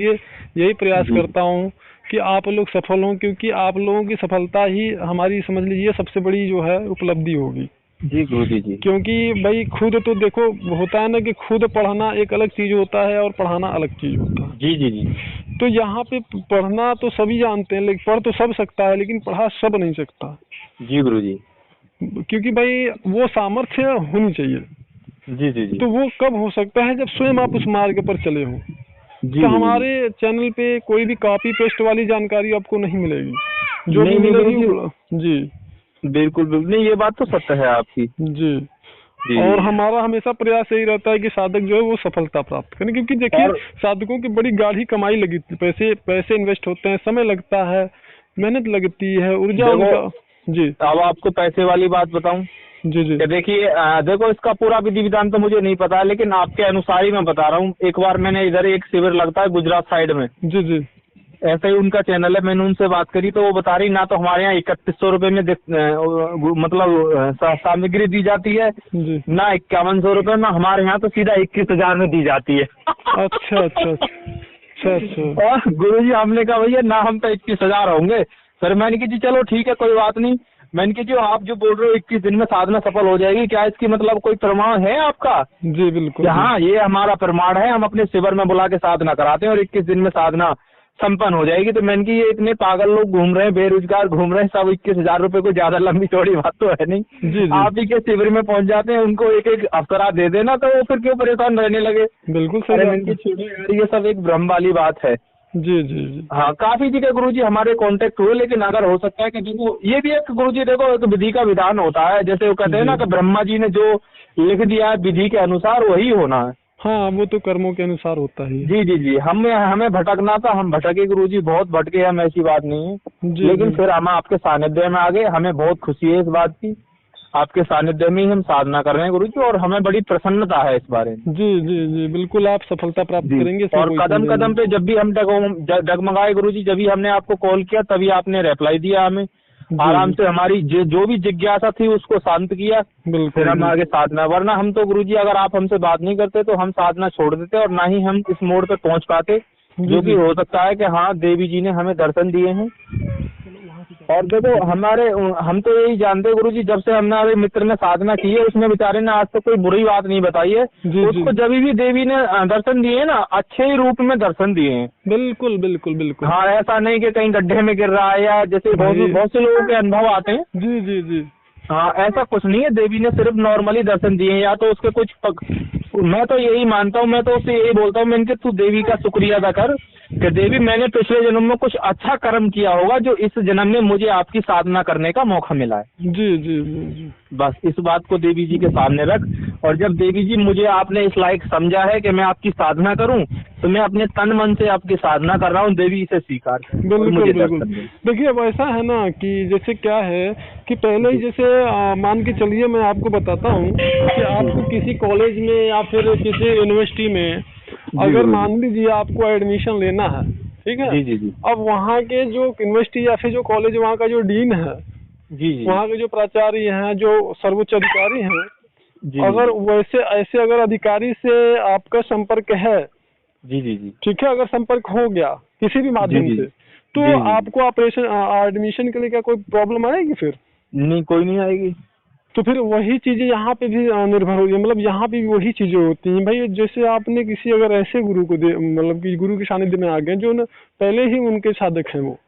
इसलिए यही प्रयास करता हूँ कि आप लोग सफल हों, क्योंकि आप लोगों की सफलता ही हमारी, समझ लीजिए, सबसे बड़ी जो है उपलब्धि होगी। जी गुरुजी जी। क्योंकि भाई खुद तो देखो होता है ना कि खुद पढ़ना एक अलग चीज होता है और पढ़ाना अलग चीज होता है। जी जी जी। तो यहाँ पे पढ़ना तो सभी जानते हैं, लेकिन पढ़ तो सब सकता है, लेकिन पढ़ा सब नहीं सकता। जी गुरुजी। क्योंकि भाई वो सामर्थ्य होनी चाहिए। जी जी जी। तो वो कब हो सकता है जब स्वयं आप उस मार्ग पर चले हो। जी तो गुरुजी। हमारे चैनल पे कोई भी कॉपी पेस्ट वाली जानकारी आपको नहीं मिलेगी, जो भी नहीं नहीं मिलेगी गुरुजी, जी बिल्कुल बिल्कुल नहीं, ये बात तो सत्य है आपकी। जी। जी और जी। हमारा हमेशा प्रयास यही रहता है कि साधक जो है वो सफलता प्राप्त करें, क्योंकि देखिए और साधकों की बड़ी गाढ़ी कमाई लगी, पैसे पैसे इन्वेस्ट होते हैं, समय लगता है, मेहनत लगती है, ऊर्जा देखो, उनका। जी अब आपको पैसे वाली बात बताऊं जी जी कि देखिए, देखो इसका पूरा विधि विधान तो मुझे नहीं पता है, लेकिन आपके अनुसार ही मैं बता रहा हूँ। एक बार मैंने इधर एक शिविर लगता है गुजरात साइड में, जी जी ऐसे ही उनका चैनल है, मैंने उनसे बात करी तो वो बता रही ना तो हमारे यहाँ 3100 रुपये में मतलब सामग्री दी जाती है, जी। ना 5100 रुपये में, हमारे यहाँ तो सीधा 21,000 में दी जाती है। अच्छा अच्छा अच्छा अच्छा। और गुरुजी हमने कहा भैया ना, हम तो 21,000 होंगे। फिर मैंने कहा जी चलो ठीक है कोई बात नहीं। मैंने कहा जो आप जो बोल रहे हो 21 दिन में साधना सफल हो जाएगी, क्या इसकी मतलब कोई प्रमाण है आपका? जी बिल्कुल कि हाँ ये हमारा प्रमाण है, हम अपने शिविर में बुला के साधना कराते हैं और 21 दिन में साधना संपन्न हो जाएगी। तो मैंने की ये इतने पागल लोग घूम रहे हैं, बेरोजगार घूम रहे हैं, सब 21,000 रुपए को ज्यादा लंबी चौड़ी बात तो है नहीं। जी जी आप ही के शिविर में पहुंच जाते हैं, उनको एक एक अफसरा दे देना, तो वो फिर क्यों परेशान रहने लगे? बिल्कुल सही अरे बात मैंने है। की छोड़ो यार, ये सब एक भ्रम वाली बात है। जी जी जी हाँ काफी जगह गुरुजी हमारे कांटेक्ट हुए, लेकिन अगर हो सकता है कि देखो ये भी एक गुरुजी देखो एक विधि का विधान होता है, जैसे वो कहते हैं जी। ना कि ब्रह्मा जी ने जो लिख दिया है विधि के अनुसार वही होना है। हाँ वो तो कर्मों के अनुसार होता ही है। जी जी जी, हमें हमें भटकना था, हम भटके गुरुजी, बहुत भटके हम, ऐसी बात नहीं है। जी लेकिन जी फिर हम आपके सानिध्य में आ गए, हमें बहुत खुशी है इस बात की। आपके सानिध्य में ही हम साधना कर रहे हैं गुरुजी, और हमें बड़ी प्रसन्नता है इस बारे में। जी जी जी बिल्कुल आप सफलता प्राप्त जी, करेंगे, इसमें और कोई कदम संदेह कदम नहीं। पे जब भी हम डगमगाए गुरुजी, जब भी हमने आपको कॉल किया तभी आपने रिप्लाई दिया हमें। जी आराम जी से हमारी जो भी जिज्ञासा थी उसको शांत किया, फिर बिल्कुल हम आगे बिल्कुल। साधना, वरना हम तो गुरुजी अगर आप हमसे बात नहीं करते तो हम साधना छोड़ देते और ना ही हम इस मोड़ पे पहुंच पाते। जी जो कि जी हो सकता है कि हाँ देवी जी ने हमें दर्शन दिए हैं। और देखो हमारे, हम तो यही जानते हैं गुरुजी, जब से हमारे मित्र ने साधना की है उसने बेचारे ने आज तक कोई बुरी बात नहीं बताई है। जी जी उसको जब भी देवी ने दर्शन दिए ना, अच्छे ही रूप में दर्शन दिए हैं। बिल्कुल बिल्कुल बिल्कुल। हाँ ऐसा नहीं कि कहीं गड्ढे में गिर रहा है, या जैसे भाई बहुत से लोगों के अनुभव आते हैं। जी जी जी हाँ ऐसा कुछ नहीं है, देवी ने सिर्फ नॉर्मली दर्शन दिए हैं, या तो उसके मैं तो यही मानता हूँ, मैं तो उससे यही बोलता हूँ, मैंने कि तू देवी का शुक्रिया अदा कर कि देवी मैंने पिछले जन्म में कुछ अच्छा कर्म किया होगा जो इस जन्म में मुझे आपकी साधना करने का मौका मिला है। जी जी जी जी बस इस बात को देवी जी के सामने रख, और जब देवी जी मुझे आपने इस लायक समझा है कि मैं आपकी साधना करूं, तो मैं अपने तन मन से आपकी साधना कर रहा हूं। देवी इसे स्वीकार करें और बिल्कुल मुझे बिल्कुल। दर्शन दें। देखिए अब ऐसा है ना कि जैसे क्या है कि पहले ही जी जैसे मान के चलिए मैं आपको बताता हूँ कि जी आपको किसी कॉलेज में या फिर किसी यूनिवर्सिटी में जी अगर गुरु जी। मान लीजिए आपको एडमिशन लेना है, ठीक है। जी जी जी अब वहाँ के जो यूनिवर्सिटी या फिर जो कॉलेज, वहाँ का जो डीन है, जी जी वहाँ के जो प्राचार्य हैं, जो सर्वोच्च अधिकारी हैं, जी जी अगर जी वैसे ऐसे अगर अधिकारी से आपका संपर्क है, जी जी जी ठीक है, अगर संपर्क हो गया किसी भी जी माध्यम जी से, तो जी जी। आपको ऑपरेशन एडमिशन के लिए क्या कोई प्रॉब्लम आएगी फिर? नहीं कोई नहीं आएगी। तो फिर वही चीजें यहाँ पे भी निर्भर होगी, मतलब यहाँ पे भी वही चीजें होती हैं भाई। जैसे आपने किसी अगर ऐसे गुरु को दे, मतलब कि गुरु के सानिध्य में आ गए जो न पहले ही उनके साधक हैं वो,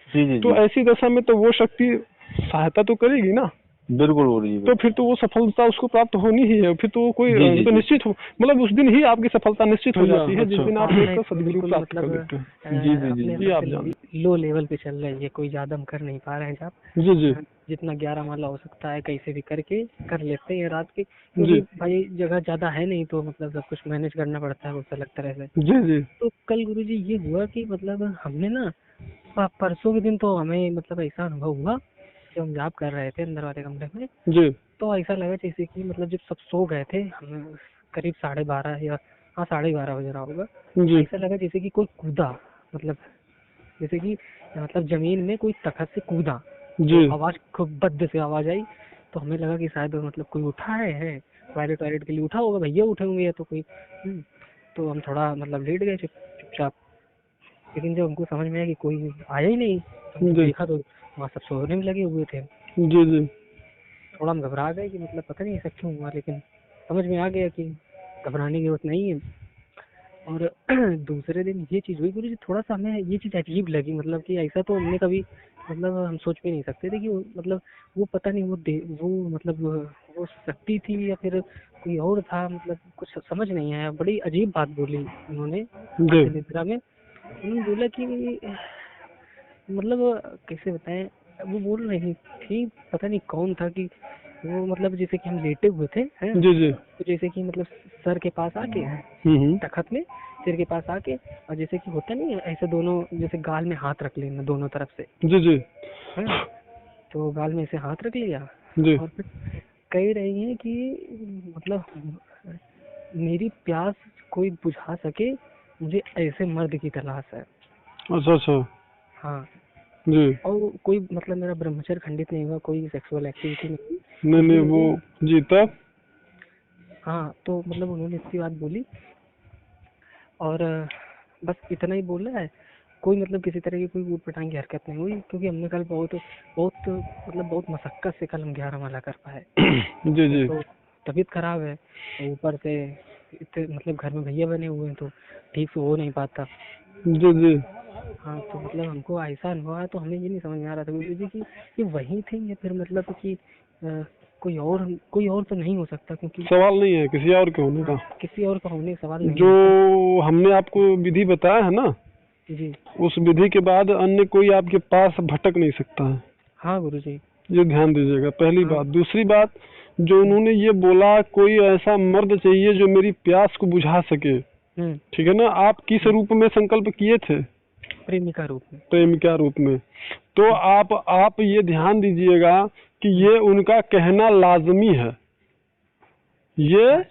जी जी तो जी ऐसी दशा में तो वो शक्ति सहायता तो करेगी ना। बिल्कुल गुरु जी तो बिल्कुल। फिर तो वो सफलता उसको प्राप्त होनी ही है, फिर तो वो कोई जी जी तो जी। निश्चित हो, मतलब उस दिन ही आपकी सफलता निश्चित हो भैया जाती है जिस अच्छा। दिन आप साधना एक एक सदगुरु बिल्कुल प्राप्त कर मतलब लेते हैं। जी जी जी अपने जी आप सबसे जान। लो लेवल पे चल रही है, कोई ज्यादा हम कर नहीं पा रहे हैं आप। जी जी जितना 11 माला हो सकता है कैसे भी करके कर लेते हैं रात के, जी क्योंकि भाई जगह ज्यादा है नहीं, तो मतलब सब कुछ मैनेज करना पड़ता है कुछ अलग तरह से। जी जी तो कल गुरुजी ये हुआ कि मतलब हमने ना परसों के दिन तो हमें मतलब ऐसा अनुभव हुआ, जब हम जाप कर रहे थे अंदर वाले कमरे में, जी तो ऐसा लगा जैसे कि मतलब जब सब सो गए थे, हम करीब 12:30 या हाँ 12:30 बज रहा होगा, जी ऐसा लगा जैसे कि कोई कूदा, मतलब जैसे कि मतलब जमीन में कोई तखत से कूदा, तो जी आवाज खूब बद्द से आवाज आई। तो हमें लगा कि शायद मतलब कोई उठा है टॉयलेट टॉयलेट के लिए उठा होगा, भैया उठे होंगे या तो कोई। तो हम थोड़ा मतलब लेट गए चुपचाप। लेकिन जब हमको समझ में आया कि कोई आया ही नहीं, तो हमने जी देखा तो वहाँ सब सोने में लगे हुए थे। जी जी थोड़ा हम घबरा गए कि मतलब पता नहीं ऐसा क्यों हुआ, लेकिन समझ में आ गया कि घबराने की जरूरत नहीं है। और दूसरे दिन ये चीज़ हुई गुरुजी, थोड़ा सा हमें ये चीज़ अजीब लगी, मतलब कि ऐसा तो हमने कभी मतलब हम सोच भी नहीं सकते थे कि मतलब वो पता नहीं वो मतलब वो शक्ति थी या फिर कोई और था, मतलब कुछ समझ नहीं आया। बड़ी अजीब बात बोली उन्होंने जी अर्ध निद्रा में। उन्होंने बोला कि मतलब कैसे बताएं, वो बोल रही थी, पता नहीं कौन था, कि वो मतलब जैसे कि हम लेटे हुए थे हैं, जी जी तो जैसे कि मतलब सर के पास आके तखत में सिर के पास आके, और जैसे कि होता नहीं है ऐसे दोनों जैसे गाल में हाथ रख लेना दोनों तरफ से जी जी है, तो गाल में ऐसे हाथ रख लिया जी और फिर कह रही हैं कि मतलब मेरी प्यास कोई बुझा सके, मुझे ऐसे मर्द की तलाश है। अच्छा अच्छा हाँ, जी और कोई मतलब मेरा ब्रह्मचर्य खंडित नहीं हुआ, कोई सेक्सुअल एक्टिविटी नहीं, नहीं नहीं वो जी तब हाँ, तो मतलब उन्होंने इतनी बात बोली और बस इतना ही बोला है। कोई मतलब किसी तरह की कोई ऊटपटांग की हरकत नहीं हुई, क्योंकि हमने कल बहुत बहुत मतलब बहुत मशक्कत से कल हम 11 माला कर पाए। जी जी तो तबीयत खराब है, और ऊपर से इतने मतलब घर में भैया बने हुए हैं, तो ठीक से हो नहीं पाता। जी जी हाँ, तो मतलब हमको ऐसा अनुभव आया, तो हमें ये नहीं समझ में आ रहा था गुरु जी कि ये वही थे या फिर मतलब कि कोई और तो नहीं हो सकता, क्योंकि सवाल नहीं है किसी और के होने का। किसी और का होने का सवाल नहीं जो होता। हमने आपको विधि बताया है ना, जी उस विधि के बाद अन्य कोई आपके पास भटक नहीं सकता है। हाँ गुरु जी। ये ध्यान दीजिएगा, पहली हाँ। बात। दूसरी बात, जो उन्होंने ये बोला कोई ऐसा मर्द चाहिए जो मेरी प्यास को बुझा सके, ठीक है ना। आप किस रूप में संकल्प किए थे? प्रेमिका रूप में। प्रेमिका रूप में। तो आप ये ध्यान दीजिएगा कि ये उनका कहना लाजमी है। ये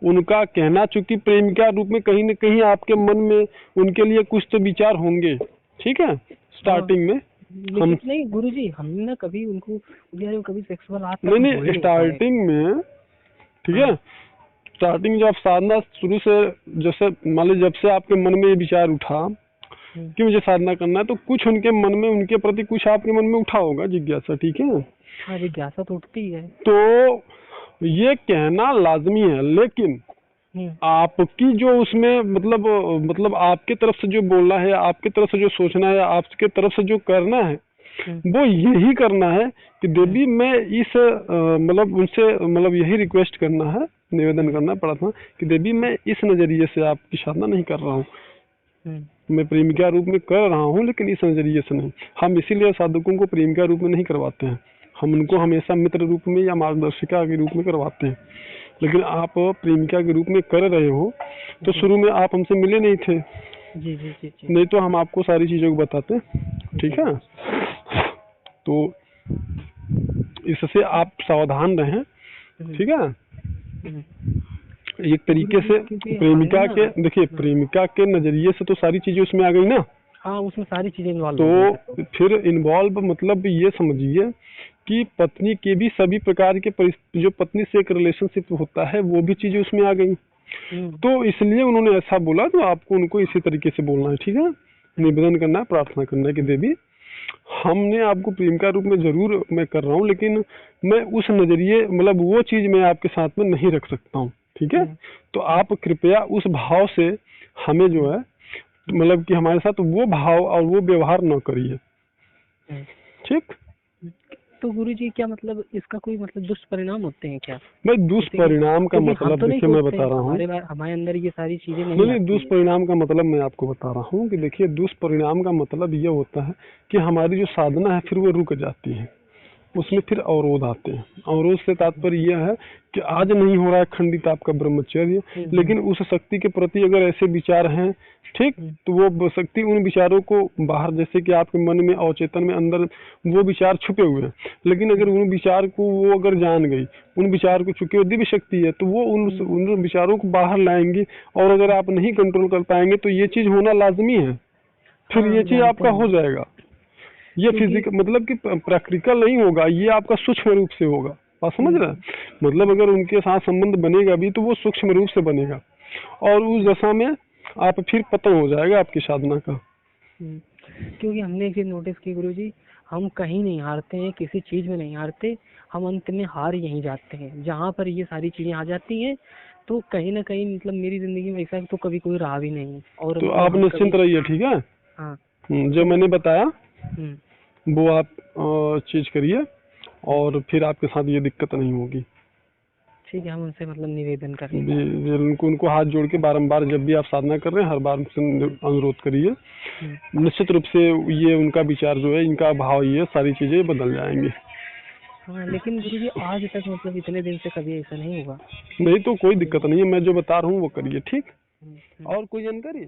उनका कहना, चूंकि प्रेमिका रूप में कहीं न कहीं आपके मन में उनके लिए कुछ तो विचार होंगे, ठीक है, स्टार्टिंग में। हम लेकिन नहीं गुरुजी, हमने ना कभी उनको कभी सेक्सुअल आज तक नहीं बोल नहीं नहीं पाए। स्टार्टिंग में, ठीक है, स्टार्टिंग जब साधना शुरू से, जैसे मान लीजिए जब से आपके मन में ये विचार उठा कि मुझे साधना करना है, तो कुछ उनके मन में, उनके प्रति कुछ आपके मन में उठा होगा जिज्ञासा, ठीक है। हाँ, जिज्ञासा तो उठती है। तो ये कहना लाजमी है, लेकिन आपकी जो उसमें मतलब आपके तरफ से जो बोलना है, आपके तरफ से जो सोचना है, आपके तरफ से जो करना है, वो यही करना है कि देवी मैं इस मतलब उनसे मतलब यही रिक्वेस्ट करना है, निवेदन करना है, प्रार्थना कि देवी मैं इस नजरिए से आपकी साधना नहीं कर रहा हूँ, मैं प्रेमिका रूप में कर रहा हूँ, लेकिन इस नजरिए से नहीं। हम इसीलिए साधकों को प्रेमिका रूप में नहीं करवाते हैं, हम उनको हमेशा मित्र रूप में या मार्गदर्शिका के रूप में करवाते हैं। लेकिन आप प्रेमिका के रूप में कर रहे हो, तो शुरू में आप हमसे मिले नहीं थे। जी जी जी जी। नहीं तो हम आपको सारी चीजों को बताते, ठीक है। तो इससे आप सावधान रहें, ठीक है। एक तरीके से प्रेमिका के, देखिए प्रेमिका के नजरिए से तो सारी चीजें उसमें आ गई ना। हाँ, उसमें सारी चीजें इन्वॉल्व तो फिर इन्वॉल्व मतलब ये समझिए कि पत्नी के भी सभी प्रकार के जो पत्नी से एक रिलेशनशिप होता है, वो भी चीजें उसमें आ गई। तो इसलिए उन्होंने ऐसा बोला, तो आपको उनको इसी तरीके से बोलना है, ठीक है। निवेदन करना है, प्रार्थना करना है कि देवी हमने आपको प्रेमिका रूप में जरूर मैं कर रहा हूँ, लेकिन मैं उस नजरिए मतलब वो चीज मैं आपके साथ में नहीं रख सकता हूँ, ठीक है। तो आप कृपया उस भाव से हमें जो है मतलब कि हमारे साथ वो भाव और वो व्यवहार न करिए, ठीक। तो गुरुजी क्या मतलब इसका कोई मतलब दुष्परिणाम होते हैं क्या? भाई दुष्परिणाम का मतलब देखिए मैं बता रहा हूँ, हमारे अंदर ये सारी चीजें नहीं दुष्परिणाम का मतलब मैं आपको बता रहा हूँ कि देखिए दुष्परिणाम का मतलब ये होता है कि हमारी जो साधना है फिर वो रुक जाती है, उसमें फिर अवरोध आते हैं। अवरोध से तात्पर्य यह है कि आज नहीं हो रहा है खंडित आपका ब्रह्मचर्य, लेकिन उस शक्ति के प्रति अगर ऐसे विचार हैं, ठीक, तो वो शक्ति उन विचारों को बाहर, जैसे कि आपके मन में अवचेतन में अंदर वो विचार छुपे हुए हैं, लेकिन अगर उन विचार को वो अगर जान गई, उन विचार को, चूंकि वो दिव्य शक्ति है, तो वो उन विचारों को बाहर लाएंगी। और अगर आप नहीं कंट्रोल कर पाएंगे तो ये चीज होना लाजमी है, फिर ये चीज आपका हो जाएगा। ये फिजिकल मतलब कि प्रैक्टिकल नहीं होगा, ये आपका सूक्ष्म रूप से होगा, बात समझ रहे हैं। मतलब अगर उनके साथ संबंध बनेगा भी तो वो सूक्ष्म रूप से बनेगा, और उस दशा में आप फिर पतन हो जाएगा आपकी साधना का, क्योंकि हमने एक चीज नोटिस की गुरुजी, हम कहीं नहीं हारते हैं, किसी चीज में नहीं हारते, हम अंत में हार यहीं जाते हैं। जहाँ पर ये सारी चीजें आ जाती हैं तो कहीं ना कहीं मतलब मेरी जिंदगी में ऐसा तो कभी कोई रहा भी नहीं। और तो मतलब आप हम निश्चिंत कभी, रहिए, ठीक है। हाँ, जो मैंने बताया हम्म, वो आप चीज करिए और फिर आपके साथ ये दिक्कत नहीं होगी। ठीक है, हम उनसे मतलब निवेदन जी करेंगे। जी, उनको हाथ जोड़ के बारंबार जब भी आप साधना कर रहे हैं हर बार उनसे अनुरोध करिए। निश्चित रूप से ये उनका विचार जो है, इनका भाव, ये सारी चीजें बदल जाएंगी। हाँ, लेकिन गुरुजी आज तक मतलब इतने दिन से कभी ऐसा नहीं हुआ। नहीं तो कोई दिक्कत नहीं है, मैं जो बता रहा हूँ वो करिए, ठीक। हम्म, और कोई जानकारी?